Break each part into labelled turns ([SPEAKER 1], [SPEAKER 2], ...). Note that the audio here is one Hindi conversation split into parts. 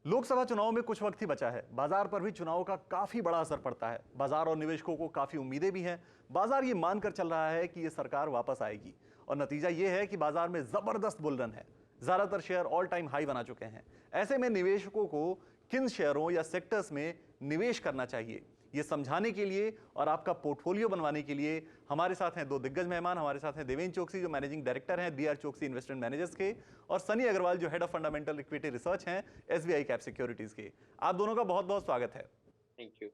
[SPEAKER 1] लोकसभा चुनाव में कुछ वक्त ही बचा है। बाजार पर भी चुनाव का काफी बड़ा असर पड़ता है। बाजार और निवेशकों को काफी उम्मीदें भी हैं। बाजार ये मानकर चल रहा है कि ये सरकार वापस आएगी और नतीजा ये है कि बाजार में जबरदस्त बुल रन है। ज्यादातर शेयर ऑल टाइम हाई बना चुके हैं। ऐसे में निवेशकों को किन शेयरों या सेक्टर्स में निवेश करना चाहिए, ये समझाने के लिए और आपका पोर्टफोलियो बनवाने के लिए हमारे साथ हैं दो दिग्गज मेहमान। हमारे साथ हैं देवेंद्र चोकसी, जो मैनेजिंग डायरेक्टर हैं डीआर चोकसी इन्वेस्टमेंट मैनेजर्स के, और सनी अग्रवाल, जो head of fundamental equity research हैं एसबीआई कैप सिक्योरिटीज के। आप दोनों का बहुत बहुत स्वागत है।
[SPEAKER 2] Thank you.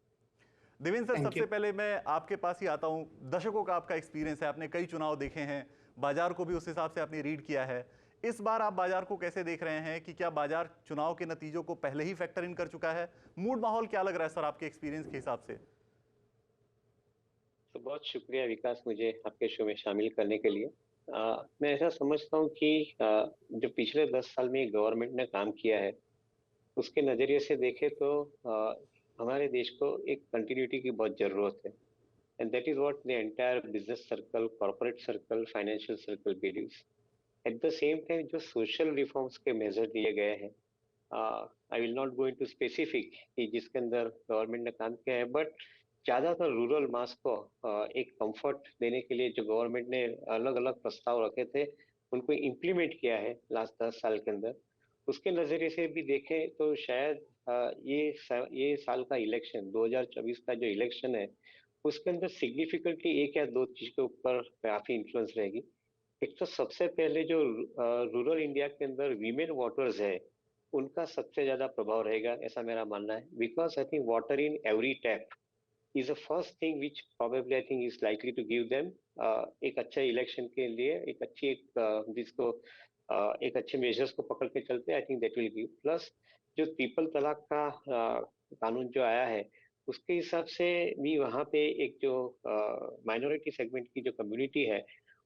[SPEAKER 1] Devendra sir,
[SPEAKER 3] thank
[SPEAKER 1] सबसे
[SPEAKER 3] यू।
[SPEAKER 1] पहले मैं आपके पास ही आता हूं। दशकों का आपका एक्सपीरियंस है, आपने कई चुनाव देखे हैं, बाजार को भी उस हिसाब से आपने रीड किया है। इस बार आप बाजार को कैसे देख रहे हैं कि क्या बाजार चुनाव के नतीजों को पहले ही फैक्टर इन कर चुका है? मूड माहौल क्या लग रहा है सर आपके एक्सपीरियंस के हिसाब से?
[SPEAKER 2] तो बहुत शुक्रिया विकास, मुझे आपके शो में शामिल करने के लिए। मैं ऐसा समझता हूँ कि जो पिछले 10 साल में गवर्नमेंट ने काम किया है, उसके नज़रिए से देखें तो हमारे देश को एक कंटिन्यूटी की बहुत ज़रूरत है। And that is what the entire business circle, corporate circle, financial circle believes. At the same time जो सोशल रिफॉर्म्स के मेजर लिए गए हैं, I will not go into specific कि जिसके अंदर गवर्नमेंट ने काम किया है, बट ज्यादातर रूरल मास को एक कंफर्ट देने के लिए जो गवर्नमेंट ने अलग अलग प्रस्ताव रखे थे, उनको इम्प्लीमेंट किया है लास्ट 10 साल के अंदर। उसके नजरिए से भी देखें तो शायद ये साल का इलेक्शन 2024 का जो इलेक्शन है, उसके अंदर सिग्निफिकेंटली एक या दो चीज के ऊपर काफी इन्फ्लुएंस रहेगी। एक तो सबसे पहले जो रूरल इंडिया के अंदर वीमेन वोटर्स है, उनका सबसे ज्यादा प्रभाव रहेगा, ऐसा मेरा मानना है। Because I think water in every tap is the first thing which probably I think is likely to give them एक अच्छा इलेक्शन के लिए एक अच्छी जिसको एक अच्छे मेजर्स को पकड़ के चलते, I think that will give plus. जो ट्रिपल तलाक का कानून जो आया है, उसके हिसाब से भी वहाँ पे एक जो माइनॉरिटी सेगमेंट की जो कम्युनिटी है,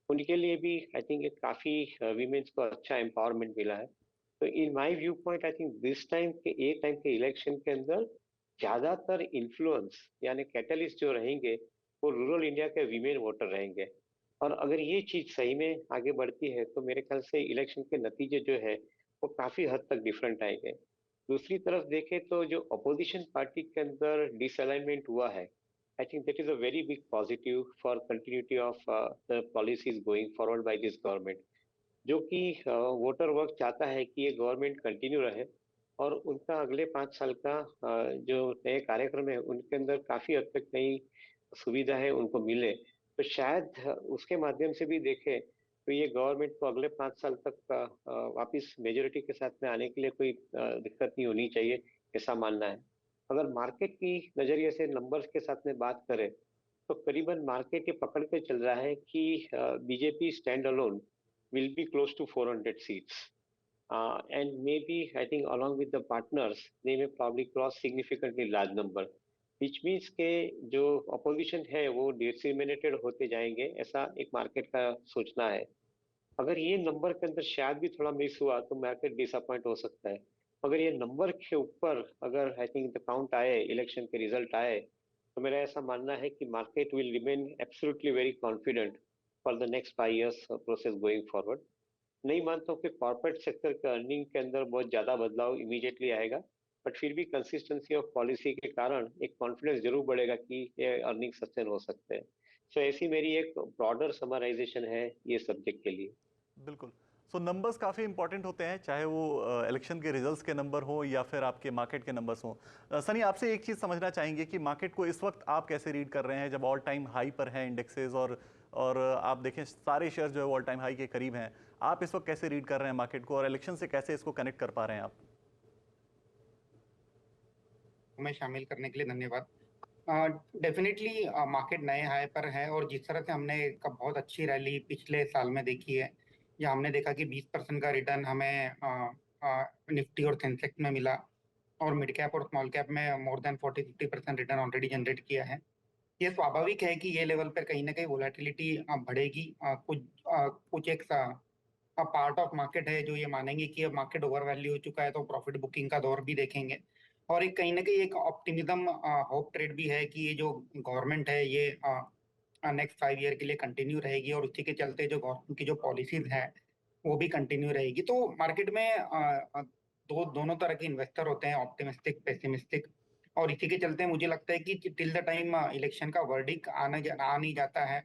[SPEAKER 2] उनके लिए भी आई थिंक एक काफी वीमेन्स को अच्छा एम्पावरमेंट मिला है। तो in my view point I think this time के एक टाइम के इलेक्शन के अंदर ज्यादातर इन्फ्लुएंस यानी कैटलिस्ट जो रहेंगे, वो रूरल इंडिया के वीमेन वोटर रहेंगे। और अगर ये चीज सही में आगे बढ़ती है तो मेरे ख्याल से इलेक्शन के नतीजे जो है वो काफी हद तक डिफरेंट आएंगे। दूसरी तरफ देखें तो जो अपोजिशन पार्टी के अंदर डिसअलाइनमेंट हुआ है, I think that is a very big positive for continuity of the policies going forward by this government. जो कि वोटर वर्क चाहता है कि ये गवर्नमेंट कंटिन्यू रहे और उनका अगले 5 साल का जो नए कार्यक्रम है, उनके अंदर काफी हद तक नई सुविधा है उनको मिले। तो शायद उसके माध्यम से भी देखें तो ये गवर्नमेंट को अगले 5 साल तक वापस मेजोरिटी के साथ में आने के लिए कोई दिक्कत नहीं होनी चाहिए, ऐसा मानना है। अगर मार्केट की नजरिए से नंबर्स के साथ में बात करें तो करीबन मार्केट ये पकड़ के चल रहा है कि BJP stand alone will be close to 400 seats. And maybe, I think, along with the partners, they may probably cross significantly large number, which means के जो opposition है वो disseminated होते जाएंगे, ऐसा एक मार्केट का सोचना है। अगर ये नंबर के अंदर शायद भी थोड़ा मिस हुआ तो मार्केट डिसअपॉइंट हो सकता है। अगर ये नंबर के ऊपर अगर आई थिंक द काउंट आए, इलेक्शन के रिजल्ट आए, तो मेरा ऐसा मानना है कि market will remain absolutely very confident for the next 5 years process going forward. नहीं मानता हूँ कि कॉर्पोरेट सेक्टर के अर्निंग के अंदर बहुत ज्यादा बदलाव इमीडिएटली आएगा, बट फिर भी कंसिस्टेंसी ऑफ पॉलिसी के कारण एक कॉन्फिडेंस जरूर बढ़ेगा कि ये अर्निंग सस्टेन हो सकते हैं। सो ऐसी मेरी एक ब्रॉडर समराइजेशन है ये सब्जेक्ट के लिए।
[SPEAKER 1] बिल्कुल। सो नंबर्स काफ़ी इंपॉर्टेंट होते हैं, चाहे वो इलेक्शन के रिजल्ट्स के नंबर हो या फिर आपके मार्केट के नंबर्स हो। सनी, आपसे एक चीज़ समझना चाहेंगे कि मार्केट को इस वक्त आप कैसे रीड कर रहे हैं, जब ऑल टाइम हाई पर हैं इंडेक्सेस और आप देखें सारे शेयर जो है ऑल टाइम हाई के करीब हैं। आप इस वक्त कैसे रीड कर रहे हैं मार्केट को और इलेक्शन से कैसे इसको कनेक्ट कर पा रहे हैं आप?
[SPEAKER 3] हमें शामिल करने के लिए धन्यवाद। डेफिनेटली मार्केट नए हाई पर है और जिस तरह से हमने एक बहुत अच्छी रैली पिछले साल में देखी है, या हमने देखा कि 20% का रिटर्न हमें निफ्टी और सेंसेक्स में मिला, और मिड कैप और स्मॉल कैप में more than 40-50% return already generate किया है। ये स्वाभाविक है कि ये लेवल पर कहीं ना कहीं वोलेटिलिटी बढ़ेगी। कुछ एक पार्ट ऑफ मार्केट है जो ये मानेंगे कि अब मार्केट ओवर वैल्यू हो चुका है, तो प्रॉफिट बुकिंग का दौर भी देखेंगे। और एक कहीं ना कहीं एक ऑप्टिमिज्म होप ट्रेड भी है कि ये जो गवर्नमेंट है ये नेक्स्ट 5 ईयर के लिए कंटिन्यू रहेगी, और उसी के चलते जो गवर्नमेंट की जो पॉलिसीज है वो भी कंटिन्यू रहेगी। तो मार्केट में दोनों तरह के इन्वेस्टर होते हैं, ऑप्टिमिस्टिक, पेसिमिस्टिक। और इसी के चलते मुझे लगता है कि टिल द टाइम इलेक्शन का वर्डिक्ट आ नहीं जाता है,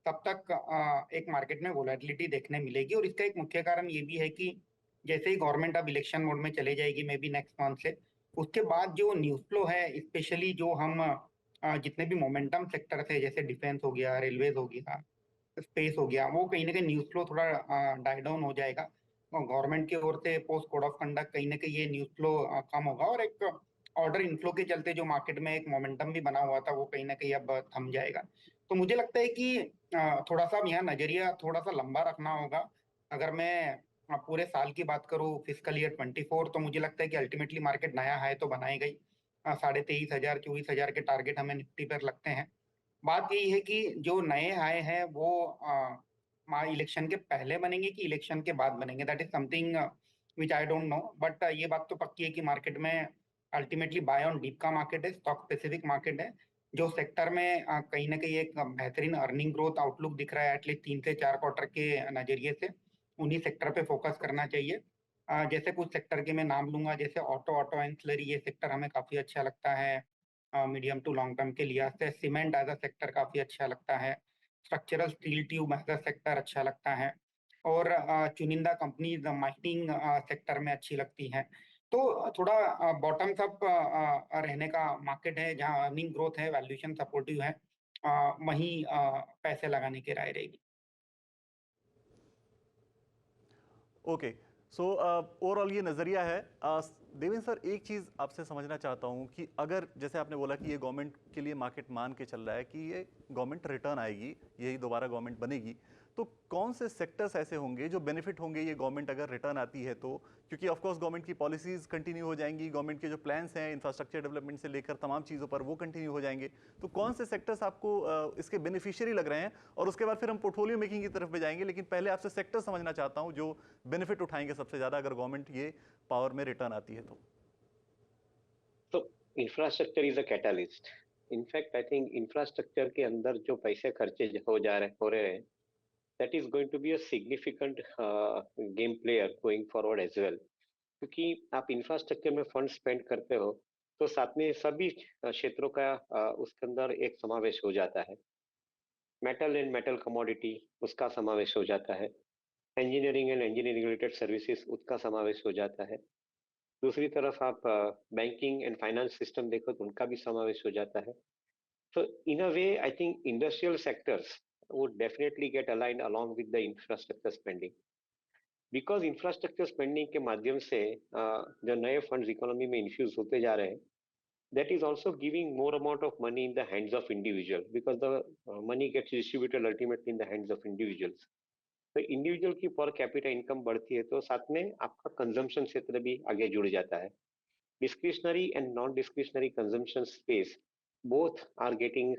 [SPEAKER 3] तब तक एक मार्केट में वोलेटिलिटी देखने मिलेगी। और इसका एक मुख्य कारण ये भी है कि जैसे ही गवर्नमेंट अब इलेक्शन मोड में चले जाएगी, मे बी नेक्स्ट मंथ से, उसके बाद जो न्यूज फ्लो है, स्पेशली जो हम जितने भी मोमेंटम सेक्टर है, जैसे डिफेंस हो गया, रेलवेज हो गया, स्पेस हो गया, वो कहीं ना कहीं न्यूज फ्लो थोड़ा डाई डाउन हो जाएगा। गवर्नमेंट की ओर से पोस्ट कोड ऑफ कंडक्ट कहीं ना कहीं ये न्यूज फ्लो कम होगा, और एक ऑर्डर इनफ्लो के चलते जो मार्केट में एक मोमेंटम भी बना हुआ था, वो कहीं ना कहीं अब थम जाएगा। तो मुझे लगता है कि थोड़ा सा यहाँ नजरिया थोड़ा सा लंबा रखना होगा। अगर मैं पूरे साल की बात करूँ, फिजिकल ईयर 24, तो मुझे लगता है कि अल्टीमेटली मार्केट नया हाई तो बनाएगा ही। 23,500 24,000 के टारगेट हमें निफ्टी पर लगते हैं। बात यही है कि जो नए हाई हैं वो इलेक्शन के पहले बनेंगे कि इलेक्शन के बाद बनेंगे, that is something which I don't know. But ये बात तो पक्की है कि मार्केट में अल्टीमेटली बाय ऑन डीप का मार्केट है, स्टॉक स्पेसिफिक मार्केट है। जो सेक्टर में कहीं ना कहीं एक बेहतरीन अर्निंग ग्रोथ आउटलुक दिख रहा है, एटलीस्ट 3 से 4 क्वार्टर के नजरिए से, उन्हीं सेक्टर पे फोकस करना चाहिए। जैसे कुछ सेक्टर के मैं नाम लूंगा, जैसे ऑटो एंसिलरी, ये सेक्टर हमें काफी अच्छा लगता है मीडियम टू लॉन्ग टर्म के लिहाज से। सीमेंट एज अ सेक्टर काफी अच्छा लगता है। Structural steel tube as a sector अच्छा लगता है। और चुनिंदा कंपनीज माइनिंग सेक्टर में अच्छी लगती हैं। तो थोड़ा बॉटम्स अप रहने का मार्केट है, जहाँ अर्निंग ग्रोथ है, वैल्यूएशन सपोर्टिव है, वहीं पैसे लगाने की राय रहेगी।
[SPEAKER 1] ओके, सो ओवरऑल ये नज़रिया है। देवेंद्र सर, एक चीज़ आपसे समझना चाहता हूँ कि अगर जैसे आपने बोला कि ये गवर्नमेंट के लिए मार्केट मान के चल रहा है कि ये गवर्नमेंट रिटर्न आएगी, यही दोबारा गवर्नमेंट बनेगी, तो कौन से सेक्टर्स ऐसे होंगे जो बेनिफिट होंगे ये गवर्नमेंट अगर रिटर्न आती है तो? क्योंकि ऑफ कोर्स गवर्नमेंट की पॉलिसीज़ कंटिन्यू हो जाएंगी, गवर्नमेंट के जो प्लान्स हैं इंफ्रास्ट्रक्चर डेवलपमेंट से लेकर तमाम चीज़ों पर, वो कंटिन्यू हो जाएंगे। तो कौन से सेक्टर्स आपको इसके बेनिफिशियरी लग रहे हैं? और उसके बाद फिर हम पोर्टफोलियो मेकिंग की तरफ भी जाएंगे, लेकिन पहले आपसे सेक्टर समझना चाहता हूँ जो बेनिफिट उठाएंगे सबसे ज़्यादा अगर गवर्नमेंट ये पावर में रिटर्न आती है तो।
[SPEAKER 2] तो infrastructure is a catalyst. In fact I think infrastructure के अंदर जो पैसे खर्चे हो रहे हैं, that is going to be a significant game player going forward as well। क्योंकि आप इंफ्रास्ट्रक्चर में फंड स्पेंड करते हो तो साथ में सभी क्षेत्रों का उसके अंदर एक समावेश हो जाता है। मेटल एंड मेटल कमोडिटी उसका समावेश हो जाता है, engineering and engineering related services उसका समावेश हो जाता है। दूसरी तरफ आप बैंकिंग एंड फाइनेंस सिस्टम देखो तो उनका भी समावेश हो जाता है। So in a way, I think industrial sectors would definitely get aligned along with the infrastructure spending, because infrastructure spending के माध्यम से जो नए फंड्स इकोनॉमी में इन्फ्यूज होते जा रहे हैं, that is also giving more amount of money in the hands of individual, because the money gets distributed ultimately in the hands of individuals। तो इंडिविजुअल की पर कैपिटा इनकम बढ़ती है तो साथ में आपका कंजम्पशन क्षेत्र भी आगे जुड़ जाता है। Discretionary and non-discretionary consumption space both are getting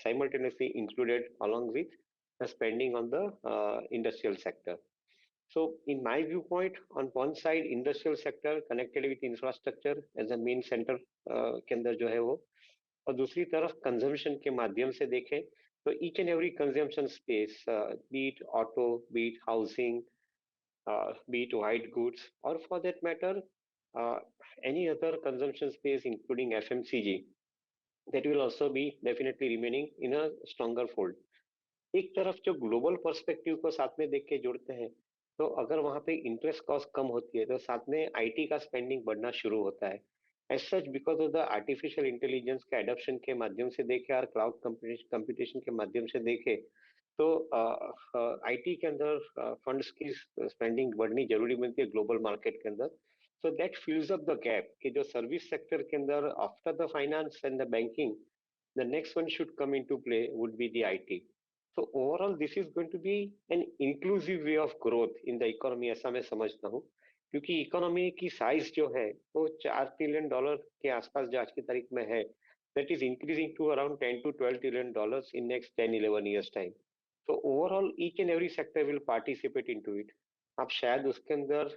[SPEAKER 2] simultaneously included along with the spending on the industrial sector। So in my viewpoint, on one side industrial sector connected with infrastructure as a main center के अंदर जो है वो, और दूसरी तरफ कंजम्पशन के माध्यम से देखें तो each and every consumption space, be it auto, be it housing, be it white goods, or for that matter, uh, any other consumption space, including FMCG, that will also be definitely remaining in a stronger fold। एक तरफ जो ग्लोबल पर्सपेक्टिव को साथ में देख के जोड़ते हैं, तो अगर वहां पे इंटरेस्ट कॉस्ट कम होती है तो साथ में आईटी का स्पेंडिंग बढ़ना शुरू होता है। As such, because of the artificial intelligence के एडॉप्शन के माध्यम से देखे और क्लाउड कंप्यूटेशन के माध्यम से देखे तो आईटी के अंदर फंड्स की स्पेंडिंग बढ़नी जरूरी बनती है ग्लोबल मार्केट के अंदर। So that fills up the gap कि जो सर्विस सेक्टर के अंदर after the finance and the banking, the next one should come into play would be the IT. तो overall this is going to be an inclusive way of growth in the economy, ऐसा मैं समझता हूँ। क्योंकि इकोनॉमी की साइज जो है वो $4 ट्रिलियन के आसपास जो आज की तारीख में है, that is increasing to around 10 to 12 trillion in next 10-11 years time. तो overall each and every sector will participate into it. आप शायद उसके अंदर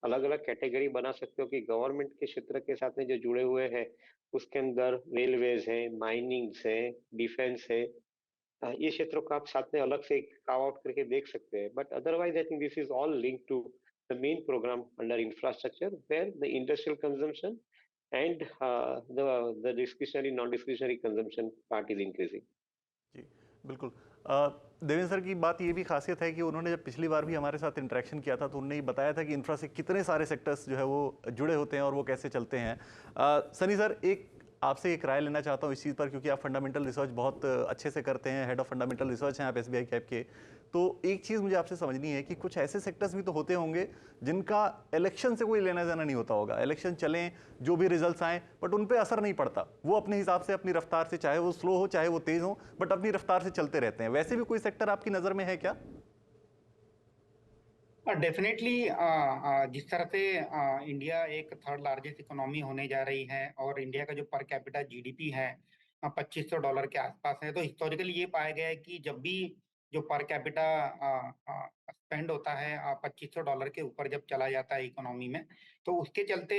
[SPEAKER 2] अलग अलग कैटेगरी बना सकते हो कि गवर्नमेंट के क्षेत्र के साथ में जो जुड़े हुए हैं उसके अंदर रेलवेज है, माइनिंग्स है, डिफेंस है, ये क्षेत्रों को आप साथ में अलग से कार्व आउट करके देख सकते हैं। But otherwise I think this is all link to the main program under infrastructure where the industrial consumption and the discretionary non-discretionary consumption part is increasing.
[SPEAKER 1] जी बिल्कुल। देवेंद्र सर की बात ये भी खासियत है कि उन्होंने जब पिछली बार भी हमारे साथ इंटरेक्शन किया था तो उन्होंने ये बताया था कि इंफ्रा से कितने सारे सेक्टर्स जो है वो जुड़े होते हैं और वो कैसे चलते हैं। सनी सर, एक आपसे एक राय लेना चाहता हूँ इस चीज़ पर, क्योंकि आप फंडामेंटल रिसर्च बहुत अच्छे से करते हैं, हेड ऑफ फंडामेंटल रिसर्च हैं आप एसबीआई कैप के। तो एक चीज़ मुझे आपसे समझनी है कि कुछ ऐसे सेक्टर्स भी तो होते होंगे जिनका इलेक्शन से कोई लेना देना नहीं होता होगा, इलेक्शन चलें जो भी रिजल्ट्स आए बट उन पर असर नहीं पड़ता, वो अपने हिसाब से अपनी रफ्तार से, चाहे वो स्लो हो चाहे वो तेज़ हो, बट अपनी रफ्तार से चलते रहते हैं। वैसे भी कोई सेक्टर आपकी नज़र में है क्या?
[SPEAKER 3] डेफिनेटली जिस तरह से इंडिया एक थर्ड लार्जेस्ट इकोनॉमी होने जा रही है और इंडिया का जो पर कैपिटा जीडीपी है $2500 के आसपास है, तो हिस्टोरिकली ये पाया गया है कि जब भी जो पर कैपिटा स्पेंड होता है $2500 के ऊपर जब चला जाता है इकोनॉमी में, तो उसके चलते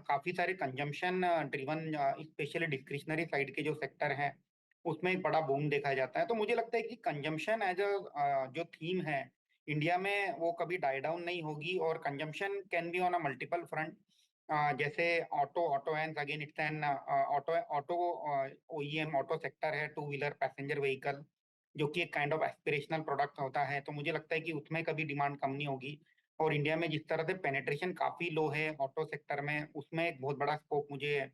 [SPEAKER 3] काफी सारे consumption driven specially discretionary side के जो सेक्टर हैं उसमें एक बड़ा बूम देखा जाता है। तो मुझे लगता है कि कंजम्पशन एज अ जो थीम है इंडिया में वो कभी डाई डाउन नहीं होगी और consumption can be on a multiple front. जैसे auto and again it's an auto auto OEM auto sector है, टू व्हीलर पैसेंजर व्हीकल, जो कि एक काइंड ऑफ एस्पिरेशनल प्रोडक्ट होता है, तो मुझे लगता है कि उसमें कभी डिमांड कम नहीं होगी। और इंडिया में जिस तरह से पेनिट्रेशन काफी लो है ऑटो सेक्टर में, उसमें एक बहुत बड़ा स्कोप मुझे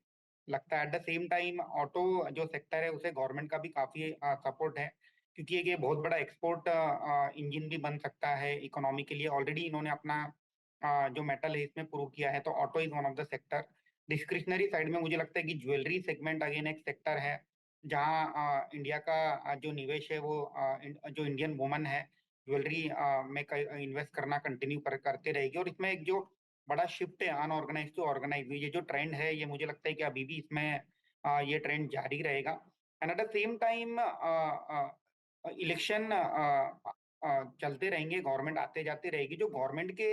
[SPEAKER 3] लगता है। Eight the same time auto जो सेक्टर है उसे गवर्नमेंट का भी काफी सपोर्ट है, क्योंकि ये बहुत बड़ा एक्सपोर्ट इंजन भी बन सकता है इकोनॉमी के लिए। ऑलरेडी इन्होंने अपना जो मेटल है इसमें प्रूव किया है, तो auto is one of the sector. Discretionary side में मुझे लगता है कि ज्वेलरी सेगमेंट अगेन एक सेक्टर है जहाँ इंडिया का जो निवेश है वो जो इंडियन वुमन है ज्वेलरी में इन्वेस्ट करना कंटिन्यू करते रहेगी। और इसमें एक जो बड़ा शिफ्ट है अनऑर्गेनाइज टू ऑर्गेनाइज, ये जो ट्रेंड है ये मुझे लगता है कि अभी भी इसमें ये ट्रेंड जारी रहेगा। And at the same time election चलते रहेंगे, गवर्नमेंट आते जाते रहेगी, जो गवर्नमेंट के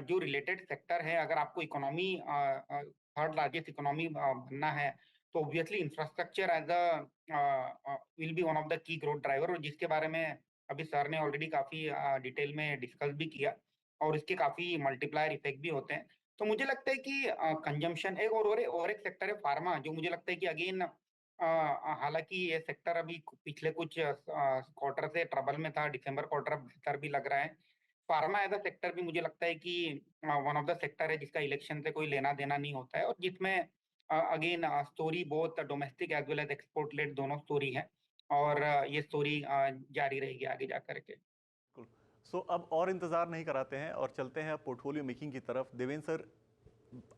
[SPEAKER 3] जो रिलेटेड सेक्टर है, अगर आपको इकोनॉमी थर्ड लार्जेस्ट इकोनॉमी बनना है तो obviously infrastructure as a will be one of the key growth driver, और जिसके बारे में अभी सर ने ऑलरेडी काफी डिटेल में डिस्कस भी किया और इसके काफी मल्टीप्लायर इफेक्ट भी होते हैं। तो मुझे लगता है कि कंजम्पशन एक और एक सेक्टर है फार्मा, जो मुझे लगता है कि अगेन हालांकि ये सेक्टर अभी पिछले कुछ क्वार्टर से ट्रबल में था, दिसंबर क्वार्टर बेहतर भी लग रहा है। फार्मा एज अ सेक्टर भी मुझे लगता है कि वन ऑफ द सेक्टर है जिसका इलेक्शन से कोई लेना देना नहीं होता है, और जिसमें again story both domestic as well as export led दोनों स्टोरी है, और ये स्टोरी जारी रहेगी आगे जा करके।
[SPEAKER 1] सो अब और इंतजार नहीं कराते हैं और चलते हैं पोर्टफोलियो मेकिंग की तरफ। देवेंद्र सर,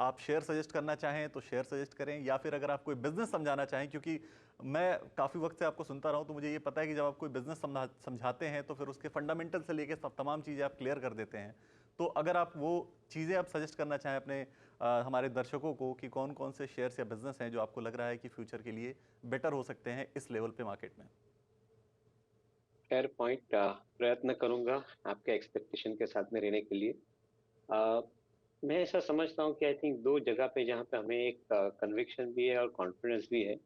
[SPEAKER 1] आप शेयर सजेस्ट करना चाहें तो शेयर सजेस्ट करें, या फिर अगर आप कोई बिजनेस समझाना चाहें, क्योंकि मैं काफ़ी वक्त से आपको सुनता रहा हूं तो मुझे ये पता है कि जब आप कोई बिजनेस समझाते हैं तो फिर उसके फंडामेंटल से लेकर सब तमाम चीज़ें आप क्लियर कर देते हैं। तो अगर आप वो चीज़ें आप सजेस्ट करना चाहें अपने हमारे दर्शकों को कि कौन कौन से शेयर्स या बिजनेस हैं जो आपको लग रहा है कि फ्यूचर के लिए बेटर हो सकते हैं इस लेवल पे मार्केट में।
[SPEAKER 2] फेयर पॉइंट, प्रयत्न करूंगा आपके एक्सपेक्टेशन के साथ में रहने के लिए। अ, मैं ऐसा समझता हूँ कि आई थिंक दो जगह पे जहाँ पे हमें एक कन्विक्शन भी है और कॉन्फिडेंस भी है,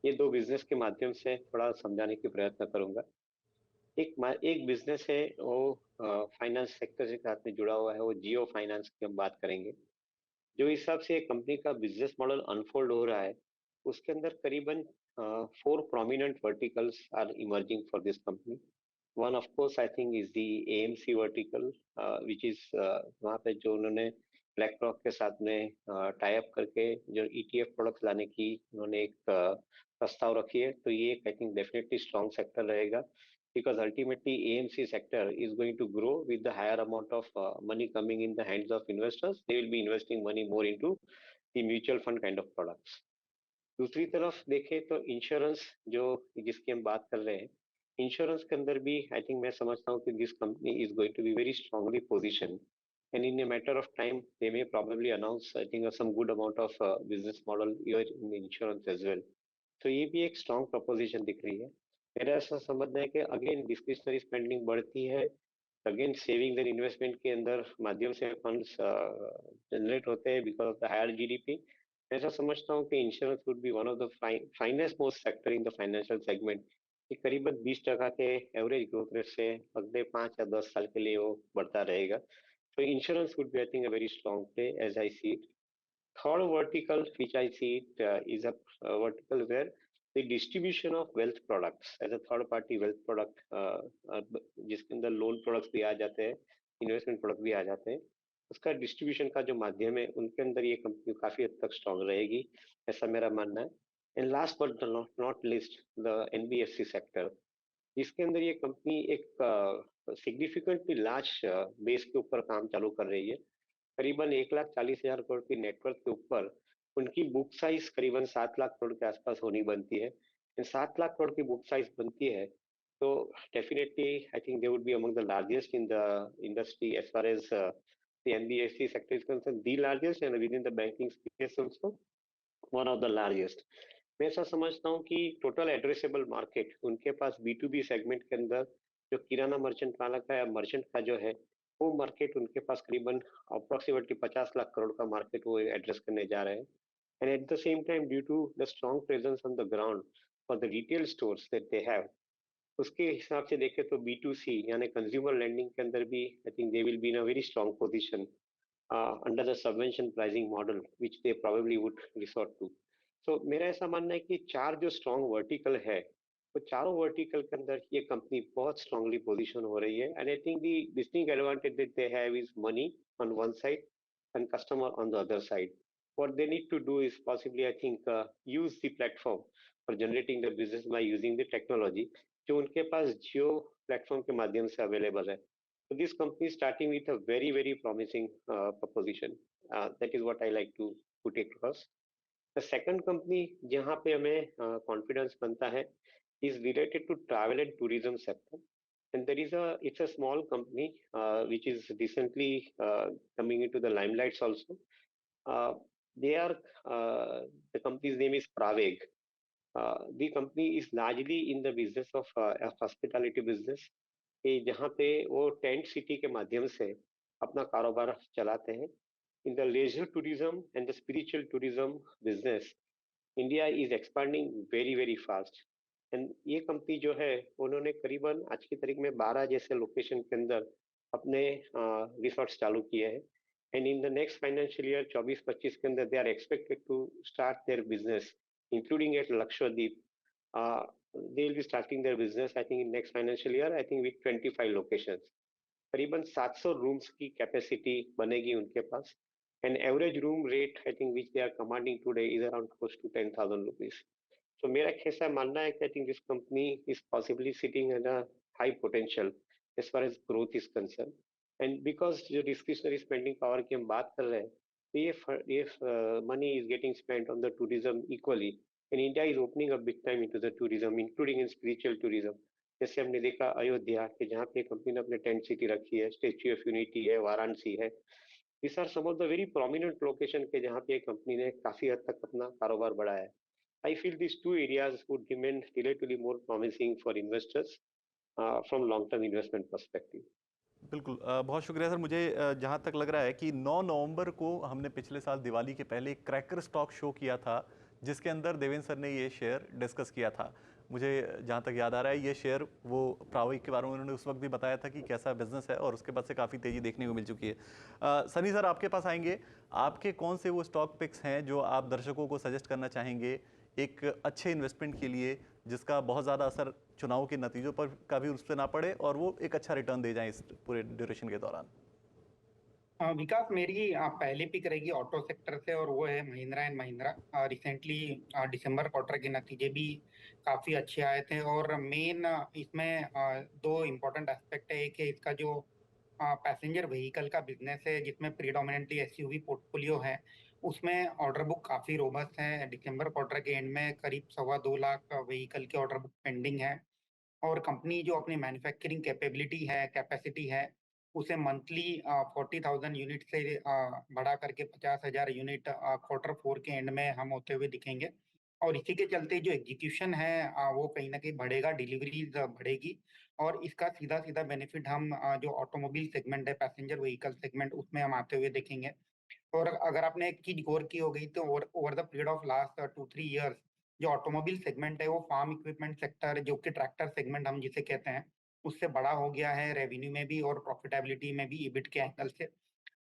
[SPEAKER 2] ये दो बिजनेस के माध्यम से थोड़ा समझाने की प्रयत्न करूंगा। एक बिजनेस है वो फाइनेंस सेक्टर के साथ में जुड़ा हुआ है, वो जियो फाइनेंस की हम बात करेंगे। जो हिसाब से कंपनी का बिजनेस मॉडल अनफोल्ड हो रहा है, उसके अंदर करीबन 4 prominent verticals are emerging for this company. One of course I think is the AMC vertical, which is वहाँ पे जो उन्होंने ब्लैक रॉक के साथ में टाई अप करके जो ETF प्रोडक्ट्स लाने की उन्होंने एक प्रस्ताव रखी है, तो ये I think definitely strong sector रहेगा, because ultimately AMC sector is going to grow with the higher amount of money coming in the hands of investors. They will be investing money more into the mutual fund kind of products. दूसरी तरफ देखें तो इंश्योरेंस जो जिसकी हम बात कर रहे हैं, इंश्योरेंस के अंदर भी आई थिंक मैं समझता हूँ कि this company is going to be very strongly position, and in a matter of time they may probably announce I think some good amount of business model in insurance as well. तो ये भी एक स्ट्रांग प्रपोजिशन दिख रही है। मेरा ऐसा समझना है कि अगेन डिस्क्रिशनरी स्पेंडिंग बढ़ती है, अगेन सेविंग एंड इन्वेस्टमेंट के अंदर माध्यम से फंड्स जनरेट होते हैं because of the higher GDP. ऐसा समझता हूँ कि insurance would be one of the finest most sector in the financial segment, कि करीबन 20% के एवरेज ग्रोथ रेट से अगले 5 या 10 साल के लिए वो बढ़ता रहेगा। So insurance would be, I think, a very strong play as I see it. Third vertical, which I see it, is a vertical where the distribution of wealth products as a third party wealth product, जिसके अंदर लोन प्रोडक्ट्स भी आ जाते हैं, इन्वेस्टमेंट प्रोडक्ट भी आ जाते हैं, उसका डिस्ट्रीब्यूशन का जो माध्यम है उनके अंदर ये कंपनी काफी हद तक स्ट्रांग रहेगी, ऐसा मेरा मानना है. And last but not list, the NBFC sector, जिसके अंदर ये कंपनी एक सिग्निफिकेंटली लार्ज बेस के ऊपर काम चालू कर रही है. करीबन 1,40,000 करोड़ की नेटवर्क के ऊपर उनकी बुक साइज करीबन 7 लाख करोड़ के आसपास होनी बनती है. 7 लाख करोड़ की बुक साइज बनती है तो definitely I think they would be among the largest in the industry as far as the NBFC sector is concern, the largest, and within the banking space also one of the largest. मैं ऐसा समझता हूँ कि टोटल एड्रेसेबल मार्केट उनके पास बी टू बी सेगमेंट के अंदर जो किराना मर्चेंट वाला का या मर्चेंट का जो है वो मार्केट उनके पास करीबन अप्रोक्सीमेटली 50 लाख करोड़ का मार्केट वो एड्रेस करने जा रहे हैं. And at the same time due to the strong presence on the ground for the retail stores that they have, उसके हिसाब से देखें तो बी टू सी यानी कंज्यूमर लैंडिंग के अंदर भी I think they will be in a very strong position under the subvention pricing model which they probably would resort to. तो मेरा ऐसा मानना है कि चार जो स्ट्रॉन्ग वर्टिकल है तो चारों वर्टिकल के अंदर ये कंपनी बहुत स्ट्रांगली पोजीशन हो रही है. And I think the distinct advantage that they have is money on one side and customer on the other side. What they need to do is possibly, I think, use the platform for generating the business by using the technology जो उनके पास जियो प्लेटफॉर्म के माध्यम से अवेलेबल है. So this company is starting with a very very promising proposition. That is what I like to put it across. The second company जहाँ पे हमें confidence बनता है is related to travel and tourism sector. And there is it's a small company which is recently coming into the limelights also. Uh, they are, the company's name is Praveg. The company is largely in the business of hospitality business, कि जहाँ पे वो टेंट सिटी के माध्यम से अपना कारोबार चलाते हैं. In the leisure tourism and the spiritual tourism business, India is expanding very very fast. And ये कंपनी जो है उन्होंने करीबन आज की तारीख में 12 जैसे लोकेशन के अंदर अपने रिसोर्ट्स चालू किए हैं. And in the next financial year 24-25 के अंदर they are expected to start their business including at Lakshadweep. They will be starting their business I think in next financial year, I think with 25 locations. करीबन 700 रूम्स की कैपेसिटी बनेगी उनके पास. And average room rate I think which they are commanding today is around close to 10,000 rupees. So मेरा कैसा मानना है कि I think this company is possibly sitting at a high potential as far as growth is concerned. And because जो discretionary spending power की हम बात कर रहे हैं तो ये money is getting spent on the tourism equally. And India is opening up big time into the tourism, including in spiritual tourism. जैसे हमने देखा अयोध्या कि जहाँ पे कंपनी ने अपने टेंट सिटी रखी है, स्टेच्यू ऑफ यूनिटी है, वाराणसी है. These are some of the very prominent location के जहाँ पे कंपनी ने काफी हद तक अपना कारोबार बढ़ाया है. I feel these two areas would remain relatively more promising for investors from long-term investment perspective.
[SPEAKER 1] बिल्कुल बहुत शुक्रिया सर. मुझे जहाँ तक लग रहा है कि 9 नवंबर को हमने पिछले साल दिवाली के पहले एक क्रैकर स्टॉक शो किया था जिसके अंदर देवेंद्र सर ने ये शेयर डिस्कस किया था. मुझे जहाँ तक याद आ रहा है ये शेयर वो प्राविक के बारे में उन्होंने उस वक्त भी बताया था कि कैसा बिजनेस है और उसके बाद से काफ़ी तेज़ी देखने को मिल चुकी है. सनी सर आपके पास आएंगे. आपके कौन से वो स्टॉक पिक्स हैं जो आप दर्शकों को सजेस्ट करना चाहेंगे एक अच्छे इन्वेस्टमेंट के लिए जिसका बहुत ज़्यादा असर चुनाव के नतीजों पर का भी उस पर ना पड़े और वो एक अच्छा रिटर्न दे जाए इस पूरे ड्यूरेशन के दौरान?
[SPEAKER 3] विकास, मेरी पहली पिक रहेगी ऑटो सेक्टर से और वो है Mahindra and Mahindra. Recently December quarter के नतीजे भी काफ़ी अच्छे आए थे और मेन इसमें दो इम्पोर्टेंट एस्पेक्ट है. एक है इसका जो पैसेंजर व्हीकल का बिजनेस है जिसमें प्रीडोमिनेंटली एसयूवी पोर्टफोलियो है. उसमें ऑर्डर बुक काफ़ी रोबस्ट है. दिसंबर क्वार्टर के एंड में करीब 2.25 लाख व्हीकल के ऑर्डर बुक पेंडिंग है और कंपनी जो अपनी मैन्युफैक्चरिंग कैपेबिलिटी है, कैपेसिटी है, उसे मंथली 40,000 यूनिट से बढ़ा करके 50,000 यूनिट क्वार्टर 4 के एंड में हम होते हुए दिखेंगे. और इसी के चलते जो एग्जीक्यूशन है वो कहीं ना कहीं बढ़ेगा, डिलीवरीज बढ़ेगी और इसका सीधा सीधा बेनिफिट हम जो ऑटोमोबाइल सेगमेंट है, पैसेंजर व्हीकल सेगमेंट, उसमें हम आते हुए देखेंगे. और अगर आपने एक चीज गौर की हो गई तो over the period of last 2-3 years जो ऑटोमोबाइल सेगमेंट है वो फार्म इक्विपमेंट सेक्टर जो कि ट्रैक्टर सेगमेंट हम जिसे कहते हैं उससे बड़ा हो गया है रेवेन्यू में भी और प्रॉफिटेबिलिटी में भी, ईबिट के एंगल से.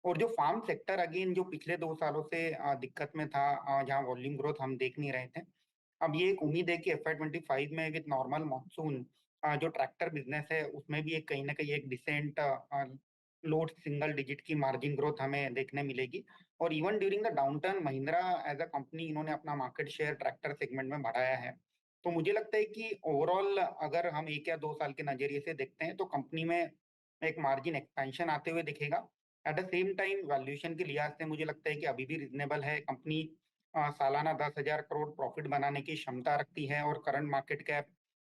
[SPEAKER 3] और जो फार्म सेक्टर अगेन जो पिछले 2 सालों से दिक्कत में था, जहाँ वॉल्यूम ग्रोथ हम देख नहीं रहे थे, अब ये एक उम्मीद है कि FY25 में विद नॉर्मल मॉनसून जो ट्रैक्टर बिजनेस है उसमें भी एक कहीं ना कहीं एक डिसेंट लो सिंगल डिजिट की मार्जिन ग्रोथ हमें देखने मिलेगी। और even during the downturn Mahindra as a company इन्होंने अपना मार्केट शेयर ट्रैक्टर सेगमेंट में बढ़ाया है। तो मुझे लगता है कि ओवरऑल अगर हम 1 या 2 साल के नजरिए से देखते हैं तो कंपनी में एक मार्जिन एक्सपेंशन आते हुए दिखेगा। Eight the same time valuation के लिहाज से मुझे लगता है कि अभी भी रिजनेबल है। कंपनी सालाना 10,000 करोड़ प्रॉफिट बनाने की क्षमता रखती है और current market cap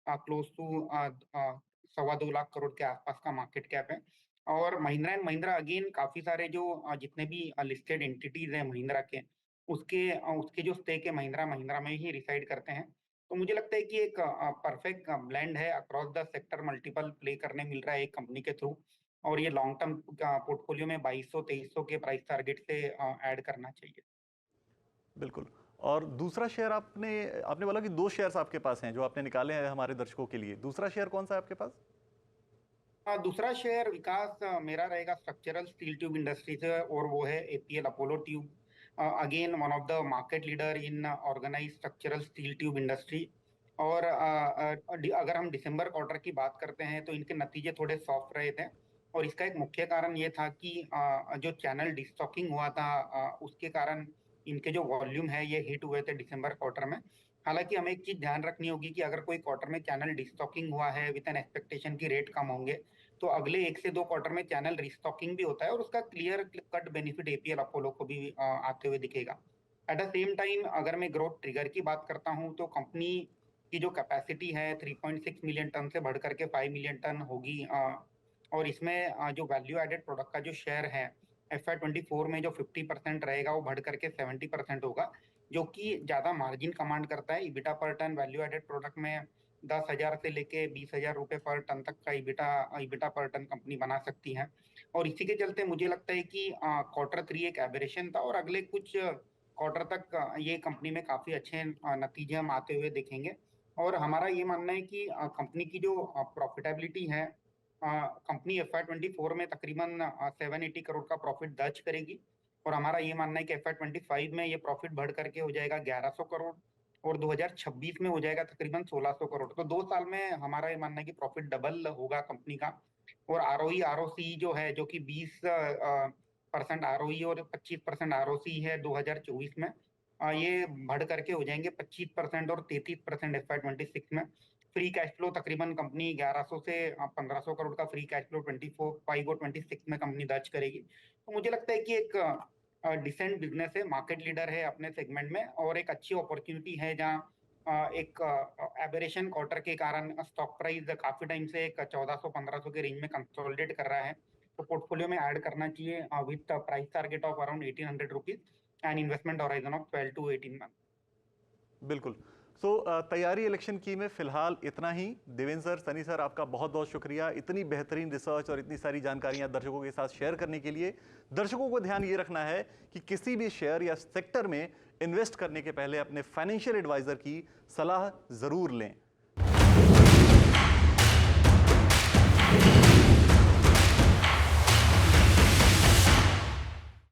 [SPEAKER 3] close to 2.25 lakh crore के आसपास का मार्केट कैप है। और महिंद्रा एंड महिंद्रा अगेन काफी सारे जो जितने भी लिस्टेड एंटिटीज हैं महिंद्रा के, उसके जो स्टेक है महिंद्रा महिंद्रा में ही रिसाइड करते हैं। तो मुझे लगता है कि एक परफेक्ट ब्लेंड है, across the sector multiple play करने मिल रहा है एक कंपनी के थ्रू। और ये लॉन्ग टर्म पोर्टफोलियो में 2200-2300 के प्राइस टारगेट से ऐड करना चाहिए।
[SPEAKER 1] बिल्कुल। और दूसरा शेयर आपने आपने बोला कि 2 शेयर्स आपके पास हैं जो आपने निकाले हैं हमारे दर्शकों के लिए। दूसरा शेयर कौन सा है आपके पास?
[SPEAKER 3] दूसरा शेयर विकास मेरा रहेगा स्ट्रक्चरल स्टील ट्यूब इंडस्ट्री से, और वो है APL Apollo tube, again one of the market leader in organize structural steel tube industry. और अगर हम दिसंबर क्वार्टर की बात करते हैं तो इनके नतीजे थोड़े सॉफ्ट रहे थे, और इसका एक मुख्य कारण ये था कि जो चैनल डिस्टॉकिंग हुआ था उसके कारण इनके जो वॉल्यूम है ये हिट हुए थे दिसंबर क्वार्टर में। हालांकि हमें एक चीज ध्यान रखनी होगी कि अगर कोई क्वार्टर में चैनल डिस्टॉकिंग हुआ है विद एन एक्सपेक्टेशन की रेट कम होंगे, तो अगले 1 से 2 क्वार्टर में चैनल रिस्टॉकिंग भी होता है और उसका clear cut benefit APL Apollo को भी आते हुए दिखेगा। एट द सेम टाइम अगर मैं ग्रोथ ट्रिगर की बात करता हूँ तो कंपनी की जो कैपेसिटी है 3.6 मिलियन टन से बढ़ करके 5 मिलियन टन होगी। और इसमें जो वैल्यू एडेड प्रोडक्ट का जो शेयर है FY24 में जो 50% रहेगा वो बढ़ करके 70% होगा, जो कि ज्यादा मार्जिन कमांड करता है। इबिटा पर टन वैल्यू एडेड प्रोडक्ट में 10,000 से लेके 20,000 रुपए पर टन तक का इबिटा पर टन कंपनी बना सकती है। और इसी के चलते मुझे लगता है कि Q3 एक एबरेशन था और अगले कुछ क्वार्टर तक ये कंपनी में काफी अच्छे नतीजे हम आते हुए देखेंगे। और हमारा ये मानना है कि कंपनी की जो प्रॉफिटेबिलिटी है, कंपनी FY24 में तकरीबन 780 करोड़ का प्रॉफिट दर्ज करेगी, और हमारा ये मानना है कि FY25 में ये प्रॉफिट बढ़ करके हो जाएगा 1100 करोड़, और 2026 में हो जाएगा तकरीबन 1600 करोड़। तो 2 साल में हमारा ये मानना है कि प्रॉफिट डबल होगा कंपनी का। और ROE ROC जो है, जो कि 20% ROE और 25% ROC है 2024 में, ये बढ़ करके हो जाएंगे 25% और 33% FY26 में। फ्री कैश फ्लो तकरीबन कंपनी 1100 से 1500 करोड़ का फ्री कैश फ्लो 25 और 26 में कंपनी दर्ज करेगी। तो मुझे लगता है कि एक डिसेंट बिजनेस है, मार्केट लीडर है अपने सेगमेंट में, और एक अच्छी अपॉर्चुनिटी है जहाँ एक एबरेशन क्वार्टर के कारण स्टॉक प्राइस काफी टाइम से एक 1400-1500 के रेंज में कंसोलिडेट कर रहा है। तो पोर्टफोलियो में ऐड करना चाहिए with price target of around 1800 rupees and investment horizon of 12 to 18 month.
[SPEAKER 1] बिल्कुल। तैयारी इलेक्शन की में फिलहाल इतना ही। देवेंद्र सर, सनी सर, आपका बहुत बहुत शुक्रिया इतनी बेहतरीन रिसर्च और इतनी सारी जानकारियां दर्शकों के साथ शेयर करने के लिए। दर्शकों को ध्यान ये रखना है कि किसी भी शेयर या सेक्टर में इन्वेस्ट करने के पहले अपने फाइनेंशियल एडवाइजर की सलाह जरूर लें।